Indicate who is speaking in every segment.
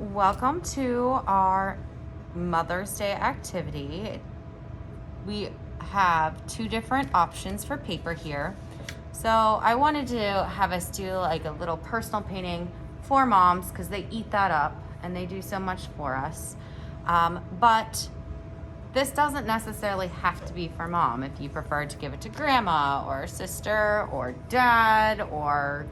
Speaker 1: Welcome to our Mother's Day activity. We have two different options for paper here. So I wanted to have us do like a little personal painting for moms because they eat that up and they do so much for us. But this doesn't necessarily have to be for mom. If you prefer to give it to grandma or sister or dad or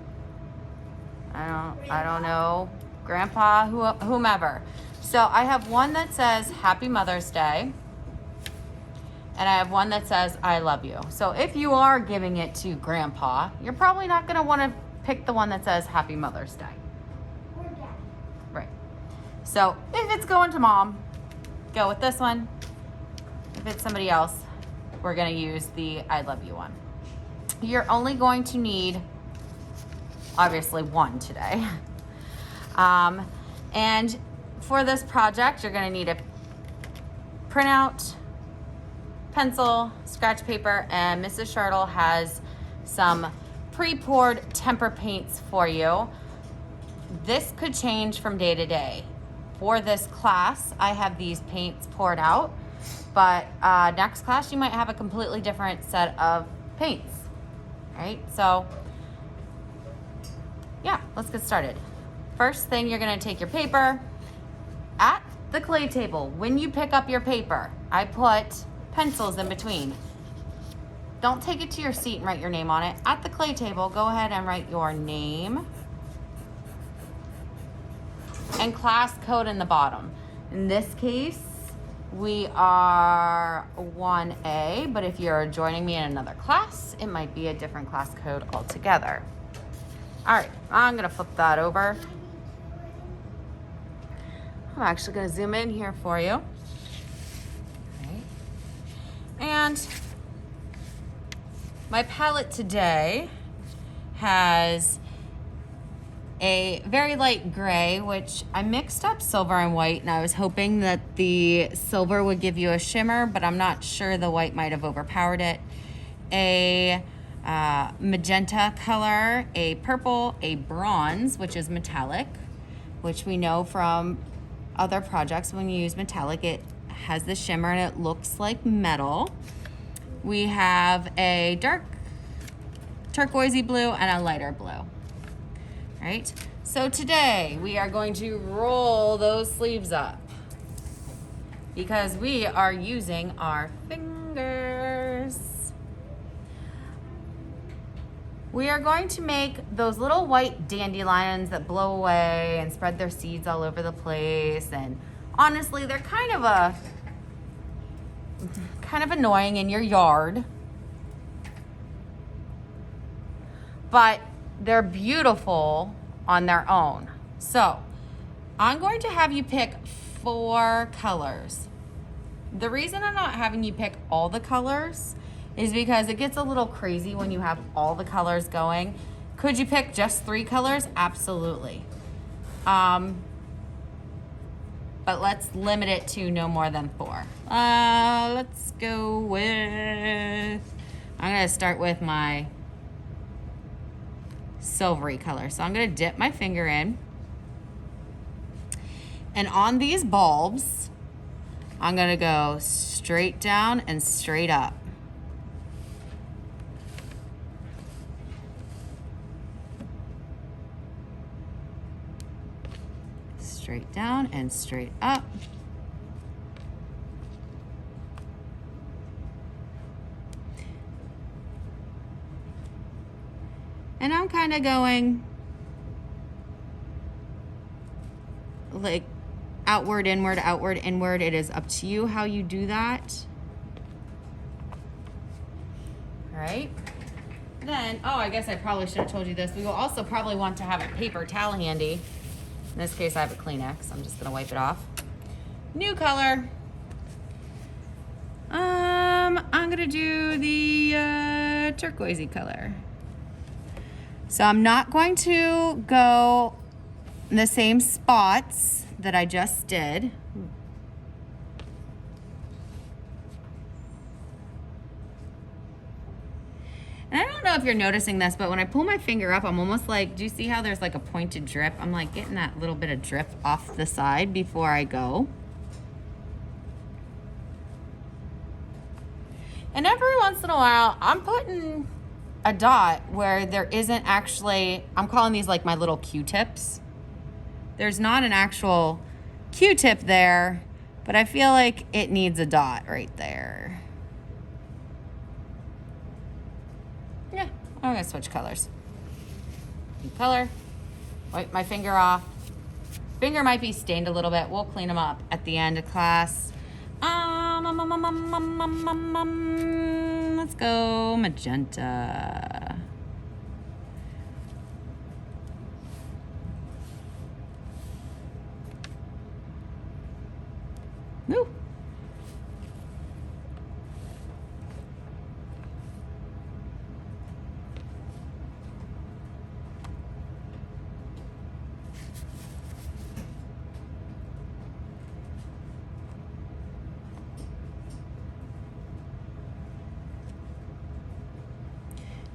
Speaker 1: I don't know, grandpa, whomever. So I have one that says Happy Mother's Day, and I have one that says I love you. So if you are giving it to grandpa, you're probably not going to want to pick the one that says Happy Mother's Day.
Speaker 2: Or daddy.
Speaker 1: Right. So if it's going to mom, go with this one. If it's somebody else, we're going to use the I love you one. You're only going to need obviously one today. And for this project, you're gonna need a printout, pencil, scratch paper, and Mrs. Shartle has some pre-poured tempera paints for you. This could change from day to day. For this class, I have these paints poured out, but next class, you might have a completely different set of paints, right? So yeah, let's get started. First thing, you're gonna take your paper. At the clay table, when you pick up your paper, I put pencils in between. Don't take it to your seat and write your name on it. At the clay table, go ahead and write your name and class code in the bottom. In this case, we are 1A, but if you're joining me in another class, it might be a different class code altogether. All right, I'm gonna flip that over. I'm actually gonna zoom in here for you. Okay. And my palette today has a very light gray, which I mixed up silver and white, and I was hoping that the silver would give you a shimmer, but I'm not sure, the white might have overpowered it. A magenta color, a purple, a bronze, which is metallic, which we know from other projects when you use metallic, it has the shimmer and it looks like metal. We have a dark turquoisey blue and a lighter blue. All right, so today we are going to roll those sleeves up because we are using our fingers. We are going to make those little white dandelions that blow away and spread their seeds all over the place. And honestly, they're kind of annoying in your yard, but they're beautiful on their own. So I'm going to have you pick 4 colors. The reason I'm not having you pick all the colors is because it gets a little crazy when you have all the colors going. Could you pick just 3 colors? Absolutely. But let's limit it to no more than 4. Let's go with, I'm gonna start with my silvery color. So I'm gonna dip my finger in. And on these bulbs, I'm gonna go straight down and straight up. Straight down and straight up. And I'm kind of going like outward, inward, outward, inward. It is up to you how you do that. All right. Then, oh, I guess I probably should have told you this. We will also probably want to have a paper towel handy. In this case, I have a Kleenex. I'm just gonna wipe it off. New color. I'm gonna do the turquoisey color. So I'm not going to go in the same spots that I just did. And I don't know if you're noticing this, but when I pull my finger up, I'm almost like, do you see how there's like a pointed drip? I'm like getting that little bit of drip off the side before I go. And every once in a while, I'm putting a dot where there isn't actually, I'm calling these like my little Q-tips. There's not an actual Q-tip there, but I feel like it needs a dot right there. Yeah, I'm gonna switch colors. New color, wipe my finger off. Finger might be stained a little bit. We'll clean them up at the end of class. Let's go magenta. Woo.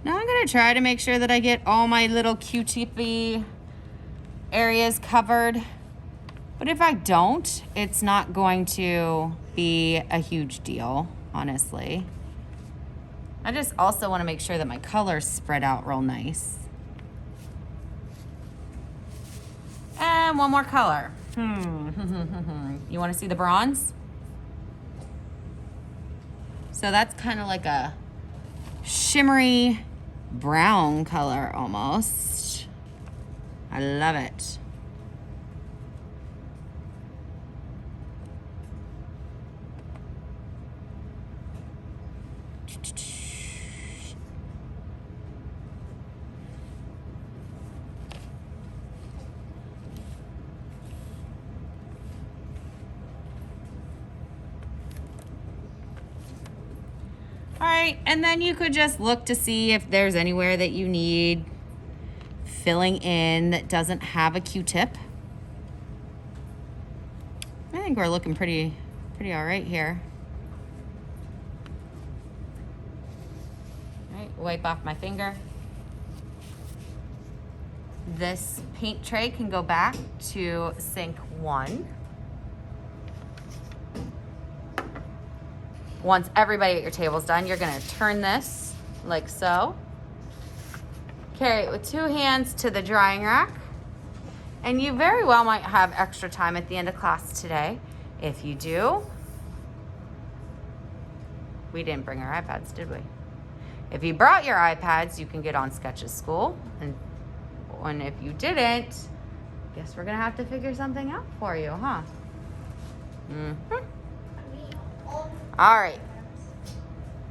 Speaker 1: Now I'm gonna try to make sure that I get all my little Q-tippy areas covered. But if I don't, it's not going to be a huge deal, honestly. I just also wanna make sure that my colors spread out real nice. And one more color. You wanna see the bronze? So that's kind of like a shimmery brown color almost. I love it. All right, and then you could just look to see if there's anywhere that you need filling in that doesn't have a Q-tip. I think we're looking pretty all right here. All right, wipe off my finger. This paint tray can go back to sink 1. Once everybody at your table's done, you're gonna turn this like so. Carry it with 2 hands to the drying rack. And you very well might have extra time at the end of class today. If you do, we didn't bring our iPads, did we? If you brought your iPads, you can get on Sketches School. And if you didn't, guess we're gonna have to figure something out for you, huh? All right,